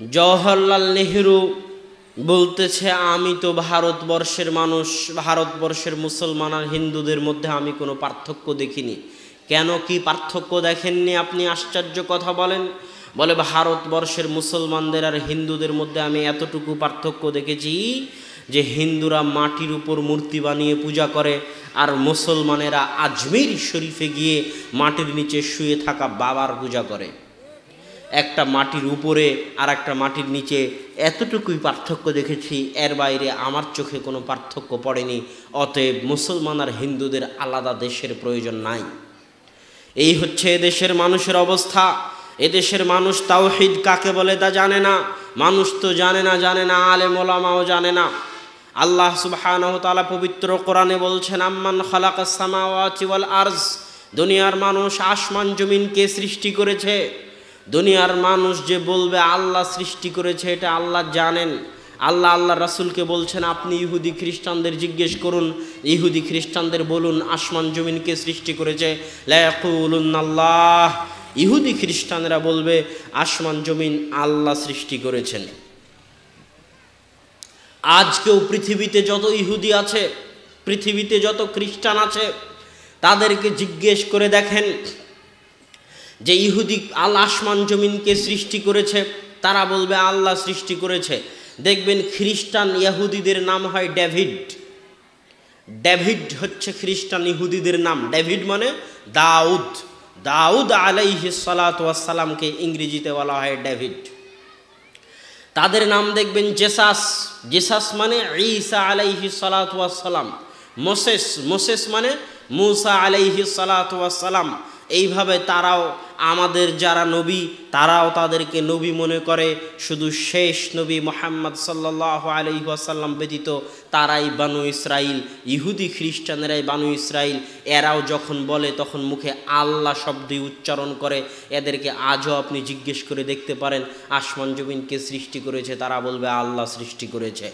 জওহরলাল নেহরু বলতেছে, আমি তো ভারতবর্ষের মানুষ, ভারতবর্ষের মুসলমান আর হিন্দুদের মধ্যে আমি কোনো পার্থক্য দেখিনি। কেন, কি পার্থক্য দেখেননি আপনি? আশ্চর্য কথা বলেন। বলে, ভারতবর্ষের মুসলমানদের আর হিন্দুদের মধ্যে আমি এতটুকু পার্থক্য দেখেছি যে হিন্দুরা মাটির উপর মূর্তি বানিয়ে পূজা করে, আর মুসলমানেরা আজমির শরীফে গিয়ে মাটির নিচে শুয়ে থাকা বাবার পূজা করে। একটা মাটির উপরে আর একটা মাটির নিচে, এতটুকুই পার্থক্য দেখেছি, এর বাইরে আমার চোখে কোনো পার্থক্য পড়েনি। অতএব মুসলমান আর হিন্দুদের আলাদা দেশের প্রয়োজন নাই। এই হচ্ছে এদেশের মানুষের অবস্থা। এদেশের মানুষ তাওহীদ কাকে বলে তা জানে না। মানুষ তো জানে না, আলেম ওলামাও জানে না। আল্লাহ সুবহানাহু ওয়া তাআলা পবিত্র কোরআনে বলছেন, আম্মান খালাকাস সামাওয়াতি ওয়াল আরজ, দুনিয়ার মানুষ আসমান জমিনকে সৃষ্টি করেছে। দুনিয়ার মানুষ যে বলবে আল্লাহ সৃষ্টি করেছে, এটা আল্লাহ জানেন। আল্লাহ রাসূলকে বলছেন, আপনি ইহুদি খ্রিস্টানদের জিজ্ঞেস করুন, ইহুদি খ্রিস্টানদের বলুন আসমান জমিনকে সৃষ্টি করেছে। লা ইয়াকুলুনাল্লাহ, ইহুদি খ্রিস্টানরা বলবে আসমান জমিন আল্লাহ সৃষ্টি করেছেন। আজকেও পৃথিবীতে যত ইহুদি আছে, পৃথিবীতে যত খ্রিস্টান আছে, তাদেরকে জিজ্ঞেস করে দেখেন যে ইহুদি আসমান জমিনকে সৃষ্টি করেছে, তারা বলবে আল্লাহ সৃষ্টি করেছে। দেখবেন খ্রিস্টান ইহুদিদের নাম হয় ডেভিড। ডেভিড হচ্ছে খ্রিস্টান ইহুদিদের নাম। ডেভিড মানে দাউদ। দাউদ আলাইহিস সালাতু ওয়াস সালামকে ইংরেজিতে বলা হয় ডেভিড। তাদের নাম দেখবেন জেসাস। জেসাস মানে ঈসা আলাইহিস সালাতু ওয়াস সালাম। মোসেস, মোসেস মানে মূসা আলাইহিস সালাতু ওয়াস সালাম। এইভাবে তারাও, আমাদের যারা নবী, তারাও তাদেরকে নবী মনে করে। শুধু শেষ নবী মুহাম্মদ সাল্লাল্লাহু আলাইহি ওয়াসাল্লাম ব্যতীত তারাই বানু ইসরাইল। ইহুদি খ্রিস্টানেরাই বানু ইসরাইল। এরাও যখন বলে তখন মুখে আল্লাহ শব্দই উচ্চারণ করে। এদেরকে আজও আপনি জিজ্ঞেস করে দেখতে পারেন আসমান জমিনকে সৃষ্টি করেছে, তারা বলবে আল্লাহ সৃষ্টি করেছে।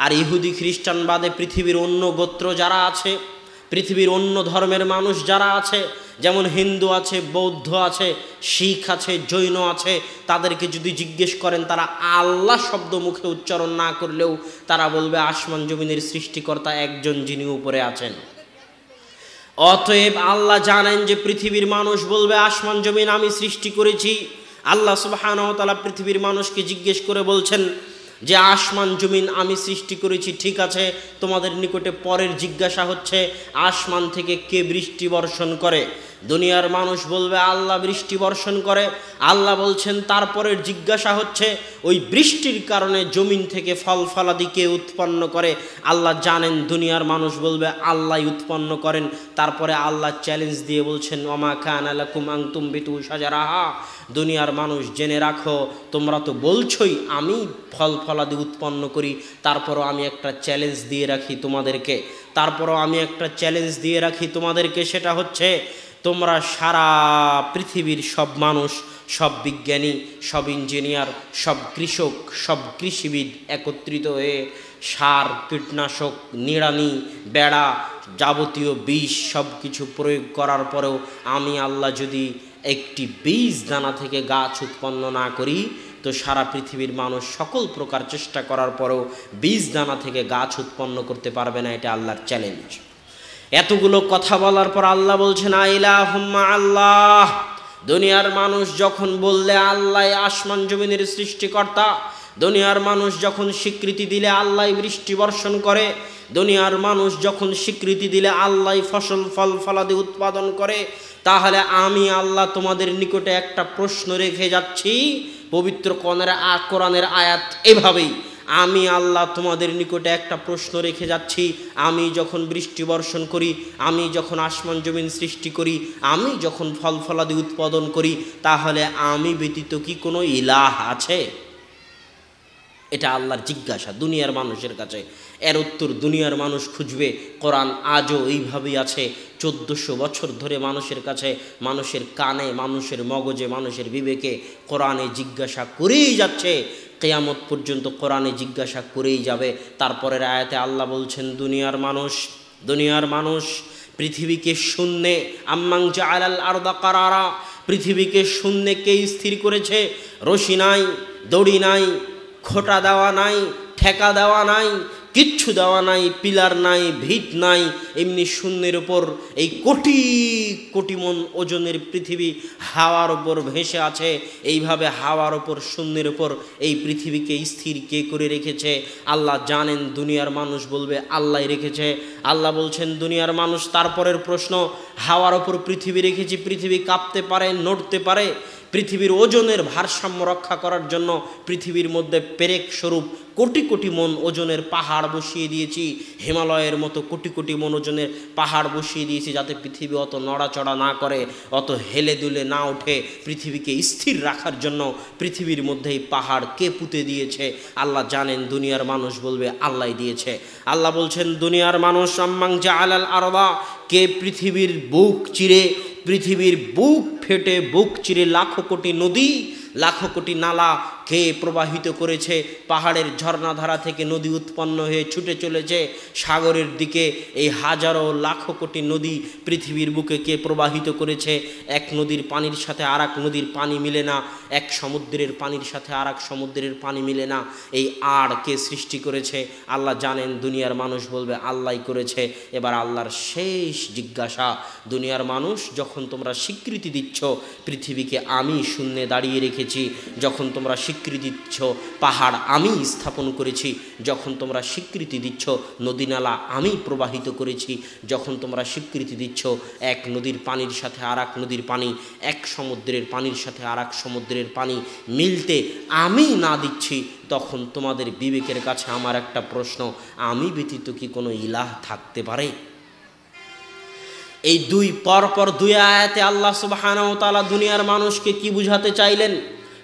আর ইহুদি খ্রিস্টান বাদে পৃথিবীর অন্য গোত্র যারা আছে, পৃথিবীর অন্য ধর্মের মানুষ যারা আছে, যেমন হিন্দু আছে, বৌদ্ধ আছে, শিখ আছে, জৈন আছে, তাদেরকে যদি জিজ্ঞেস করেন, তারা আল্লাহ শব্দ মুখে উচ্চারণ না করলেও তারা বলবে আসমান জমিনের সৃষ্টিকর্তা একজন, যিনি উপরে আছেন। অতএব আল্লাহ জানেন যে পৃথিবীর মানুষ বলবে আসমান জমিন আমি সৃষ্টি করেছি। আল্লাহ সুবহানাহু ওয়া তাআলা পৃথিবীর মানুষকে জিজ্ঞেস করে বলছেন যে আসমান জমিন আমি সৃষ্টি করেছি, ঠিক আছে। তোমাদের নিকটে পরের জিজ্ঞাসা হচ্ছে, আসমান থেকে কে বৃষ্টি বর্ষণ করে? দুনিয়ার মানুষ বলবে আল্লাহ বৃষ্টি বর্ষণ করে। আল্লাহ বলছেন, তারপরের জিজ্ঞাসা হচ্ছে, ওই বৃষ্টির কারণে জমিন থেকে ফল ফলাদি কে উৎপন্ন করে? আল্লাহ জানেন। দুনিয়ার মানুষ বলবে আল্লাহ উৎপন্ন করেন। তারপরে আল্লাহ চ্যালেঞ্জ দিয়ে বলছেন, ওমা কানা লাকুম আন তুমবিতু শাজারাহা, দুনিয়ার মানুষ জেনে রাখো, তোমরা তো বলছোই আমি ফল ফলাদি উৎপন্ন করি, তারপরও আমি একটা চ্যালেঞ্জ দিয়ে রাখি তোমাদেরকে, সেটা হচ্ছে তোমরা সারা পৃথিবীর সব মানুষ, সব বিজ্ঞানী, সব ইঞ্জিনিয়ার, সব কৃষক, সব কৃষিবিদ একত্রিত হয়ে সার, কীটনাশক, নিড়ানি, বেড়া, যাবতীয় বিষ সব কিছু প্রয়োগ করার পরেও আমি আল্লাহ যদি একটি বীজ দানা থেকে গাছ উৎপন্ন না করি, তো সারা পৃথিবীর মানুষ সকল প্রকার চেষ্টা করার পরেও বীজ দানা থেকে গাছ উৎপন্ন করতে পারবে না। এটা আল্লাহর চ্যালেঞ্জ। এতগুলো কথা বলার পর আল্লাহ বলছেন, আইলাহুম্মা আল্লাহ। দুনিয়ার মানুষ যখন বললে আল্লাহ আসমান জমিনের সৃষ্টিকর্তা, দুনিয়ার মানুষ যখন স্বীকৃতি দিলে আল্লাহ বৃষ্টি বর্ষণ করে, দুনিয়ার মানুষ যখন স্বীকৃতি দিলে আল্লাহ ফসল ফল ফলাদি উৎপাদন করে, তাহলে আমি আল্লাহ তোমাদের নিকটে একটা প্রশ্ন রেখে যাচ্ছি। পবিত্র কোরআনের আয়াত এভাবেই, আমি আল্লাহ তোমাদের নিকটে একটা প্রশ্ন রেখে যাচ্ছি। আমি যখন বৃষ্টি বর্ষণ করি, আমি যখন আসমান জমিন সৃষ্টি করি, আমি যখন ফল ফলাদি উৎপাদন করি, তাহলে আমি ব্যতীত কি কোনো ইলাহ আছে? এটা আল্লাহর জিজ্ঞাসা দুনিয়ার মানুষের কাছে। এর উত্তর দুনিয়ার মানুষ খুঁজবে। কোরআন আজও এইভাবেই আছে। 1400 বছর ধরে মানুষের কাছে, মানুষের কানে, মানুষের মগজে, মানুষের বিবেকে কোরআনে জিজ্ঞাসা করেই যাচ্ছে। কিয়ামত পর্যন্ত কোরআনে জিজ্ঞাসা করেই যাবে। তারপরের আয়াতে আল্লাহ বলছেন, দুনিয়ার মানুষ পৃথিবীকে শূন্যে, আম্মাং জাআলাল আরদা কারারা, পৃথিবীকে শূন্যে কে স্থির করেছে? রশি নাই, দড়ি নাই, খোঁটা দেওয়া নাই, ঠেকা দেওয়া নাই, কিচ্ছু দেওয়া নাই, পিলার নাই, ভিত নাই, এমনি শূন্যের উপর এই কোটি কোটি মন ওজনের পৃথিবী হাওয়ার উপর ভেসে আছে। এইভাবে হাওয়ার উপর, শূন্যের উপর এই পৃথিবীকে স্থির কে করে রেখেছে? আল্লাহ জানেন। দুনিয়ার মানুষ বলবে আল্লাহ রেখেছে। আল্লাহ বলছেন দুনিয়ার মানুষ। তারপরের প্রশ্ন, হাওয়ার উপর পৃথিবী রেখেছি, পৃথিবী কাঁপতে পারে, নড়তে পারে। পৃথিবীর ওজনের ভারসাম্য রক্ষা করার জন্য পৃথিবীর মধ্যে পেরেক স্বরূপ কোটি কোটি মন ওজনের পাহাড় বসিয়ে দিয়েছি। হিমালয়ের মতো কোটি কোটি মন ওজনের পাহাড় বসিয়ে দিয়েছি, যাতে পৃথিবী অত নড়াচড়া না করে, অত হেলে দুলে না ওঠে। পৃথিবীকে স্থির রাখার জন্য পৃথিবীর মধ্যে এই পাহাড় কে পুঁতে দিয়েছে? আল্লাহ জানেন। দুনিয়ার মানুষ বলবে আল্লাহ দিয়েছে। আল্লাহ বলছেন দুনিয়ার মানুষ, আম্মাং জাআলাল আরদা, কে পৃথিবীর বুক চিরে, পৃথিবীর বুক ফেটে বুক চিরে লাখো কোটি নদী, লাখো কোটি নালা কে প্রবাহিত করেছে? পাহাড়ের ঝর্ণাধারা থেকে নদী উৎপন্ন হয়ে ছুটে চলেছে সাগরের দিকে। এই হাজারো লাখো কোটি নদী পৃথিবীর বুকে কে প্রবাহিত করেছে? এক নদীর পানির সাথে আর এক নদীর পানি মিলে না, এক সমুদ্রের পানির সাথে আর এক সমুদ্রের পানি মিলে না। এই আর কে সৃষ্টি করেছে? আল্লাহ জানেন। দুনিয়ার মানুষ বলবে আল্লাহই করেছে। এবার আল্লাহর শেষ জিজ্ঞাসা, দুনিয়ার মানুষ, যখন তোমরা স্বীকৃতি দিচ্ছ পৃথিবীকে আমি শূন্যে দাঁড়িয়ে রেখেছি, যখন তোমরা স্বীকৃতি দিচ্ছ পাহাড় আমি স্থাপন করেছি, যখন তোমরা স্বীকৃতি দিচ্ছ নদী নালা আমি প্রবাহিত করেছি, যখন তোমরা স্বীকৃতি দিচ্ছ এক নদীর পানির সাথে আর এক নদীর পানি, এক সমুদ্রের পানির সাথে আর এক সমুদ্রের পানি মিলতে আমি না দিচ্ছি, তখন তোমাদের বিবেকের কাছে আমার একটা প্রশ্ন, আমি ব্যতীত কি কোনো ইলাহ থাকতে পারে? এই পরপর দুই আয়াতে আল্লাহ সুবহানাহু ওয়া তাআলা দুনিয়ার মানুষকে কি বুঝাতে চাইলেন?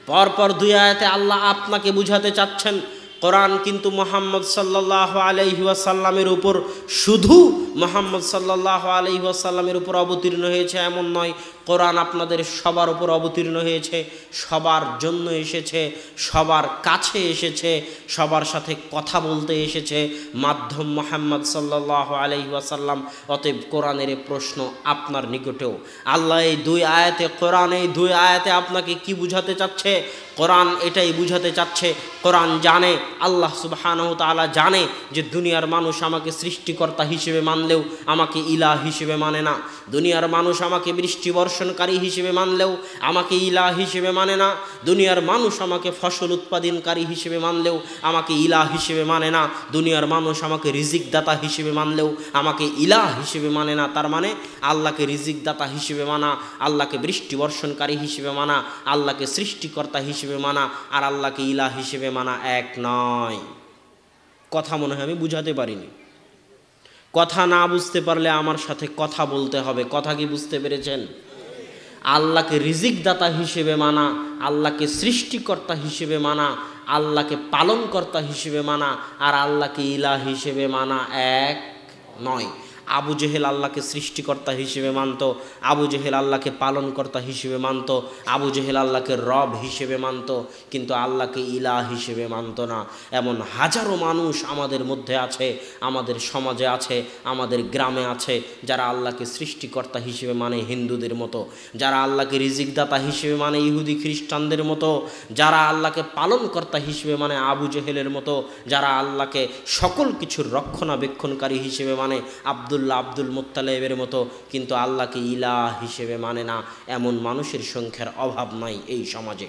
পরপর দুই আয়াতে আল্লাহ আপনাকে বুঝাতে চাচ্ছেন। কোরআন কিন্তু মুহাম্মদ সাল্লাল্লাহু আলাইহি ওয়াসাল্লামের উপর, শুধু মুহাম্মদ সাল্লাল্লাহু আলাইহি ওয়াসাল্লামের উপর অবতীর্ণ হয়েছে এমন নয়। কোরআন আপনাদের সবার উপর অবতীর্ণ হয়েছে, সবার জন্য এসেছে, সবার কাছে এসেছে, সবার সাথে কথা বলতে এসেছে মাধ্যম মুহাম্মদ সাল্লাল্লাহু আলাইহি ওয়াসাল্লাম। অতএব কোরআনের প্রশ্ন আপনার নিকটেও। আল্লাহ এই দুই আয়াতে, কোরআন এই দুই আয়াতে আপনাকে কি বুঝাতে চাচ্ছে? কোরআন এটাই বুঝাতে চাচ্ছে, কোরআন জানে, আল্লাহ সুবহানাহু তাআলা জানে যে দুনিয়ার মানুষ আমাকে সৃষ্টিকর্তা হিসেবে মানলেও আমাকে ইলাহ হিসেবে মানে না। দুনিয়ার মানুষ আমাকে বৃষ্টি বর্ষণকারী হিসেবে মানলেও আমাকে ইলাহ হিসেবে মানে না। দুনিয়ার মানুষ আমাকে ফসল উৎপাদনকারী হিসেবে মানলেও আমাকে ইলাহ হিসেবে মানে না। দুনিয়ার মানুষ আমাকে রিজিক দাতা হিসেবে মানলেও আমাকে ইলাহ হিসেবে মানে না। তার মানে আল্লাহকে রিজিক দাতা হিসেবে মানা, আল্লাহকে বৃষ্টি বর্ষণকারী হিসেবে মানা, আল্লাহকে সৃষ্টিকর্তা হিসেবে মানা আর আল্লাহকে ইলাহ হিসেবে মানা এক নয়। কথা মনে হয় আমি বুঝাতে পারিনি। কথা না বুঝতে পারলে আমার সাথে কথা বলতে হবে। কথা কি বুঝতে পেরেছেন? আল্লাহকে রিজিক দাতা হিসেবে মানা, আল্লাহকে সৃষ্টিকর্তা হিসেবে মানা, আল্লাহকে পালনকর্তা হিসেবে মানা আর আল্লাহকে ইলাহ হিসেবে মানা এক নয়। আবু জেহেল আল্লাহকে সৃষ্টিকর্তা হিসেবে মানত, আবু জেহেল আল্লাহকে পালনকর্তা হিসেবে মানত, আবু জেহেল আল্লাহকে রব হিসেবে মানত, কিন্তু আল্লাহকে ইলাহ হিসেবে মানত না। এমন হাজারো মানুষ আমাদের মধ্যে আছে, আমাদের সমাজে আছে, আমাদের গ্রামে আছে, যারা আল্লাহকে সৃষ্টিকর্তা হিসেবে মানে হিন্দুদের মতো, যারা আল্লাহকে রিজিকদাতা হিসেবে মানে ইহুদি খ্রিস্টানদের মতো, যারা আল্লাহকে পালনকর্তা হিসেবে মানে আবু জেহেলের মতো, যারা আল্লাহকে সকল কিছুর রক্ষণাবেক্ষণকারী হিসেবে মানে আব্দুল মুত্তালিবের মতো, কিন্তু আল্লাহকে ইলাহ হিসেবে মানে না। এমন মানুষের সংখ্যার অভাব নাই এই সমাজে।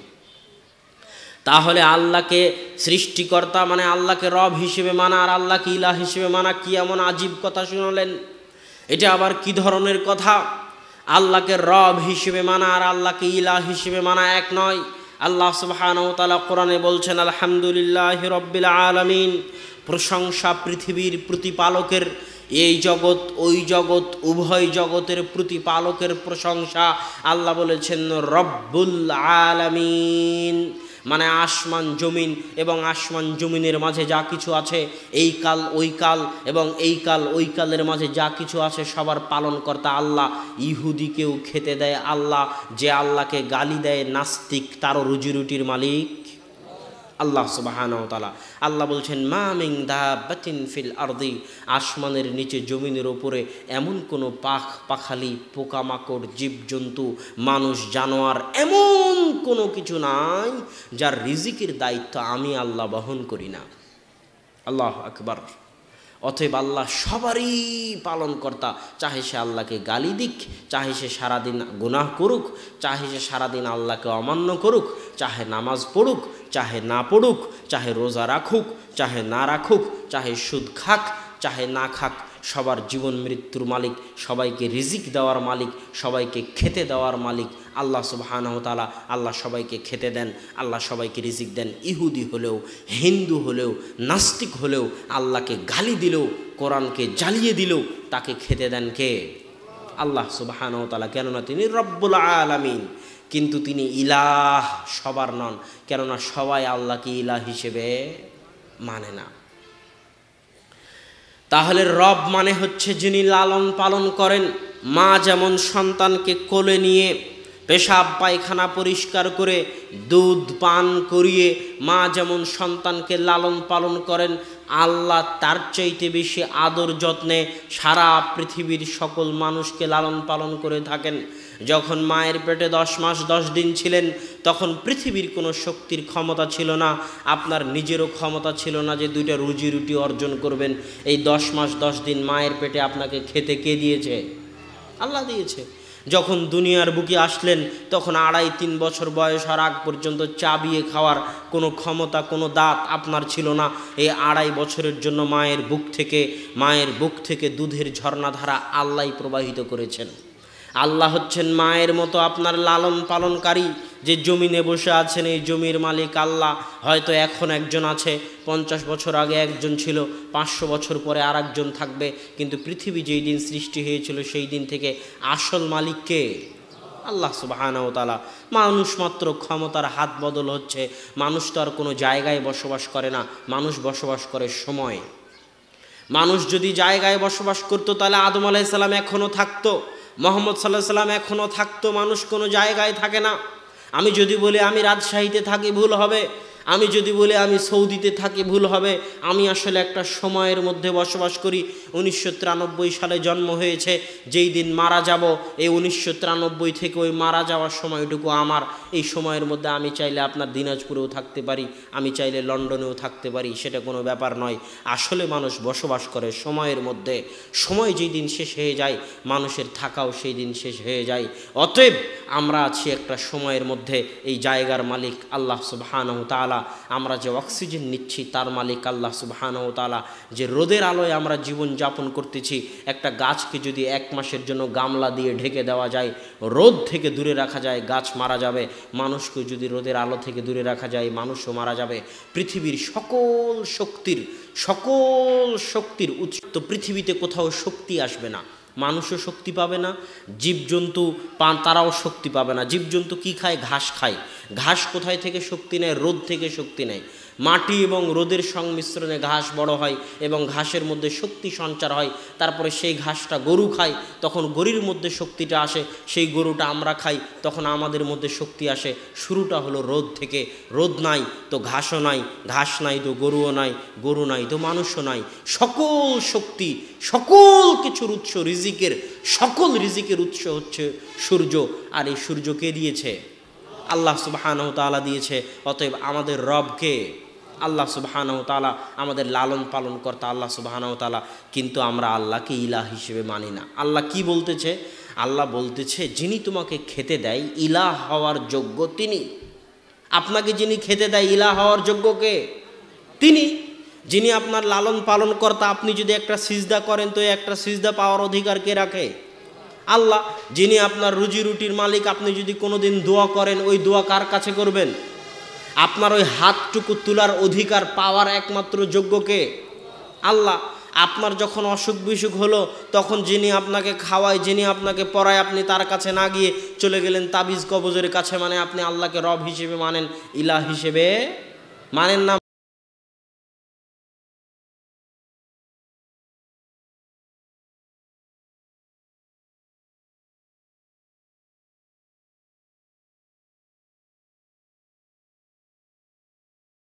তাহলে আল্লাহকে সৃষ্টিকর্তা মানে আল্লাহকে রব হিসেবে মানা আর আল্লাহকে ইলাহ হিসেবে মানা কি এমন আজীব কথা শুনলেন? এটা আবার কি ধরনের কথা? আল্লাহকে রব হিসেবে মানা আর আল্লাহকে ইলাহ হিসেবে মানা এক নয়। আল্লাহ সুবহানাহু ওয়া তাআলা কোরআনে বলছেন, আলহামদুলিল্লাহি রাব্বিল আলামিন, প্রশংসা পৃথিবীর প্রতিপালকের। এই জগৎ ওই জগৎ উভয় জগতের প্রতিপালকের প্রশংসা। আল্লাহ বলেছেন রব্বুল আলামিন, মানে আসমান জমিন এবং আসমান জমিনের মাঝে যা কিছু আছে, এই কাল ওই কাল এবং এই কাল ওই কালের মাঝে যা কিছু আছে, সবার পালনকর্তা আল্লাহ। ইহুদিকেও খেতে দেয় আল্লাহ। যে আল্লাহকে গালি দেয় নাস্তিক, তারও রুজিরুটির মালিক আল্লাহ সুবহানাহু ওয়া তাআলা। আল্লাহ বলছেন মা মিন দাব্বাতিন ফিল আরদি, আসমানের নিচে জমিনের উপরে এমন কোনো পাখালি পোকামাকড় জীবজন্তু মানুষ জানোয়ার এমন কোনো কিছু নাই যার রিজিকের দায়িত্ব আমি আল্লাহ বহন করি না। আল্লাহু আকবার। অতএব আল্লাহ সবারই পালনকর্তা, চাহে সে আল্লাহকে গালি দিক, চাহে সে সারাদিন গুনাহ করুক, চাহে সে সারাদিন আল্লাহকে অমান্য করুক, চাহে নামাজ পড়ুক চাহে না পড়ুক, চাহে রোজা রাখুক চাহে না রাখুক, চাহে সুদ খাক চাহে না খাক, সবার জীবন মৃত্যুর মালিক, সবাইকে রিজিক দেওয়ার মালিক, সবাইকে খেতে দেওয়ার মালিক আল্লাহ সুবহানাহু ওয়া তাআলা। আল্লাহ সবাইকে খেতে দেন, আল্লাহ সবাইকে রিজিক দেন। ইহুদি হলেও, হিন্দু হলেও, নাস্তিক হলেও, আল্লাহকে গালি দিলেও, কোরআনকে জ্বালিয়ে দিলেও তাকে খেতে দেন কে? আল্লাহ সুবহানাহু ওয়া তাআলা। কেননা তিনি রব্বুল আলামিন, কিন্তু তিনি ইলাহ সবার নন, কেননা সবাই আল্লাহকে ইলাহ হিসেবে মানে না। তাহলে রব মানে হচ্ছে যিনি লালন পালন করেন। মা যেমন সন্তানকে কোলে নিয়ে পেশাব পায়খানা পরিষ্কার করে দুধ পান করিয়ে মা যেমন সন্তানকে লালন পালন করেন, আল্লাহ তার চাইতে বেশি আদর যত্নে সারা পৃথিবীর সকল মানুষকে লালন পালন করে থাকেন। যখন মায়ের পেটে 10 মাস 10 দিন ছিলেন, তখন পৃথিবীর কোনো শক্তির ক্ষমতা ছিল না, আপনার নিজেরও ক্ষমতা ছিল না যে 2টা রুজি রুটি অর্জন করবেন। এই 10 মাস 10 দিন মায়ের পেটে আপনাকে খেতে কে দিয়েছে? আল্লাহ দিয়েছে। যখন দুনিয়ার বুকে আসলেন, তখন 2.5-3 বছর বয়স হওয়ার আগ পর্যন্ত চাবিয়ে খাওয়ার কোনো ক্ষমতা, কোনো দাঁত আপনার ছিল না। এই 2.5 বছরের জন্য মায়ের বুক থেকে দুধের ঝর্ণাধারা আল্লাহ প্রবাহিত করেছেন। আল্লাহ হচ্ছেন মায়ের মতো আপনার লালন পালনকারী। যে জমিনে বসে আছেন, এই জমির মালিক আল্লাহ। হয়তো এখন একজন আছে, 50 বছর আগে একজন ছিল, 500 বছর পরে আর একজন থাকবে, কিন্তু পৃথিবী যেই দিন সৃষ্টি হয়েছিল সেই দিন থেকে আসল মালিককে আল্লাহ সুবহানাহু ওয়া তাআলা। মানুষ মাত্র ক্ষমতার হাত বদল হচ্ছে। মানুষ তো আর কোনো জায়গায় বসবাস করে না, মানুষ বসবাস করে সময়। মানুষ যদি জায়গায় বসবাস করতো তাহলে আদম আলাইহিস সালাম এখনও থাকতো, মুহাম্মদ সাল্লাল্লাহু আলাইহি সাল্লাম এখনও থাকতো। মানুষ কোনো জায়গায় থাকে না। আমি যদি বলি আমি রাজশাহীতে থাকি, ভুল হবে। আমি যদি বলি আমি সৌদিতে থাকি, ভুল হবে। আমি আসলে একটা সময়ের মধ্যে বসবাস করি। 1993 সালে জন্ম হয়েছে, যেই দিন মারা যাব, এই 1993 থেকে ওই মারা যাওয়ার সময়টুকু আমার। এই সময়ের মধ্যে আমি চাইলে আপনার দিনাজপুরেও থাকতে পারি, আমি চাইলে লন্ডনেও থাকতে পারি, সেটা কোনো ব্যাপার নয়। আসলে মানুষ বসবাস করে সময়ের মধ্যে। সময় যেই দিন শেষ হয়ে যায়, মানুষের থাকাও সেই দিন শেষ হয়ে যায়। অতএব আমরা আছি একটা সময়ের মধ্যে। এই জায়গার মালিক আল্লাহ সুবহানাহু ওয়া তাআলা। আমরা যে অক্সিজেন নিচ্ছি তার মালিক আল্লাহ সুবহানাহু ওয়া তাআলা। যে রোদের আলোয় আমরা জীবন যাপন করতেছি, একটা গাছকে যদি 1 মাসের জন্য গামলা দিয়ে ঢেকে দেওয়া যায়, রোদ থেকে দূরে রাখা যায়, গাছ মারা যাবে। মানুষকে যদি রোদের আলো থেকে দূরে রাখা যায়, মানুষও মারা যাবে। পৃথিবীর সকল শক্তির উৎস তো পৃথিবীতে কোথাও শক্তি আসবে না, মানুষও শক্তি পাবে না, জীবজন্তু তারাও শক্তি পাবে না। জীবজন্তু কি খায়? ঘাস খায়। ঘাস কোথায় থেকে শক্তি নেয়? রোদ থেকে শক্তি নেয়। মাটি এবং রোদের সংমিশ্রণে ঘাস বড় হয় এবং ঘাসের মধ্যে শক্তি সঞ্চার হয়। তারপরে সেই ঘাসটা গরু খায়, তখন গরুর মধ্যে শক্তিটা আসে। সেই গরুটা আমরা খাই, তখন আমাদের মধ্যে শক্তি আসে। শুরুটা হলো রোদ থেকে। রোদ নাই তো ঘাসও নাই, ঘাস নাই তো গরুও নাই, গরু নাই তো মানুষও নাই। সকল শক্তি, সকল কিছুর উৎস, সকল রিজিকের উৎস হচ্ছে সূর্য। আর এই সূর্য কে দিয়েছে? আল্লাহ সুবহানাহু ওয়া তাআলা দিয়েছে। অতএব আমাদের রবকে আল্লাহ সুবহানাহু ওয়া তাআলা, আমাদের লালন পালন কর্তা আল্লাহ সুবহানাহু ওয়া তাআলা। কিন্তু আমরা আল্লাহকে ইলাহ হিসেবে মানি না। আল্লাহ কি বলতেছে? আল্লাহ বলতেছে যিনি তোমাকে খেতে দেয় ইলাহ হওয়ার যোগ্য তিনি। আপনাকে যিনি খেতে দেয় ইলাহ হওয়ার যোগ্য কে? তিনি। যিনি আপনার লালন পালন কর্তা, আপনি যদি একটা সিজদা করেন তো একটা সিজদা পাওয়ার অধিকার কে রাখে? আল্লাহ। যিনি আপনার রুজি রুটির মালিক, আপনি যদি কোনোদিন দোয়া করেন, ওই দোয়া কার কাছে করবেন? আপনার ওই হাতটুকু তোলার অধিকার পাওয়ার একমাত্র যোগ্য কে? আল্লাহ। আপনার যখন অসুখ বিসুখ হলো, তখন যিনি আপনাকে খাওয়ায়, যিনি আপনাকে পড়ায়, আপনি তার কাছে না গিয়ে চলে গেলেন তাবিজ কবজের কাছে, মানে আপনি আল্লাহকে রব হিসেবে মানেন, ইলাহ হিসেবে মানেন না।